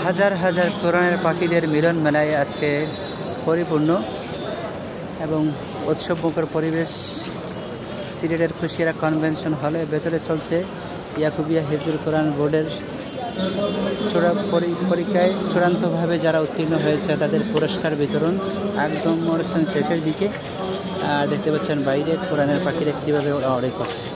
হাজার হাজার কোরআনের পাখিদের মিলন মেলায় আজকে পরিপূর্ণ এবং উৎসবমুখর পরিবেশ। সিলেটের খুশিয়ারা কনভেনশন হলে ভেতরে চলছে ইয়াকুবিয়া হিফজুল কোরআন বোর্ডের পরীক্ষায় চূড়ান্তভাবে যারা উত্তীর্ণ হয়েছে তাদের পুরস্কার বিতরণ। একদম অনুষ্ঠান শেষের দিকে দেখতে পাচ্ছেন বাইরে কোরআনের পাখিরা কীভাবে ওড়াওড়ি করছে।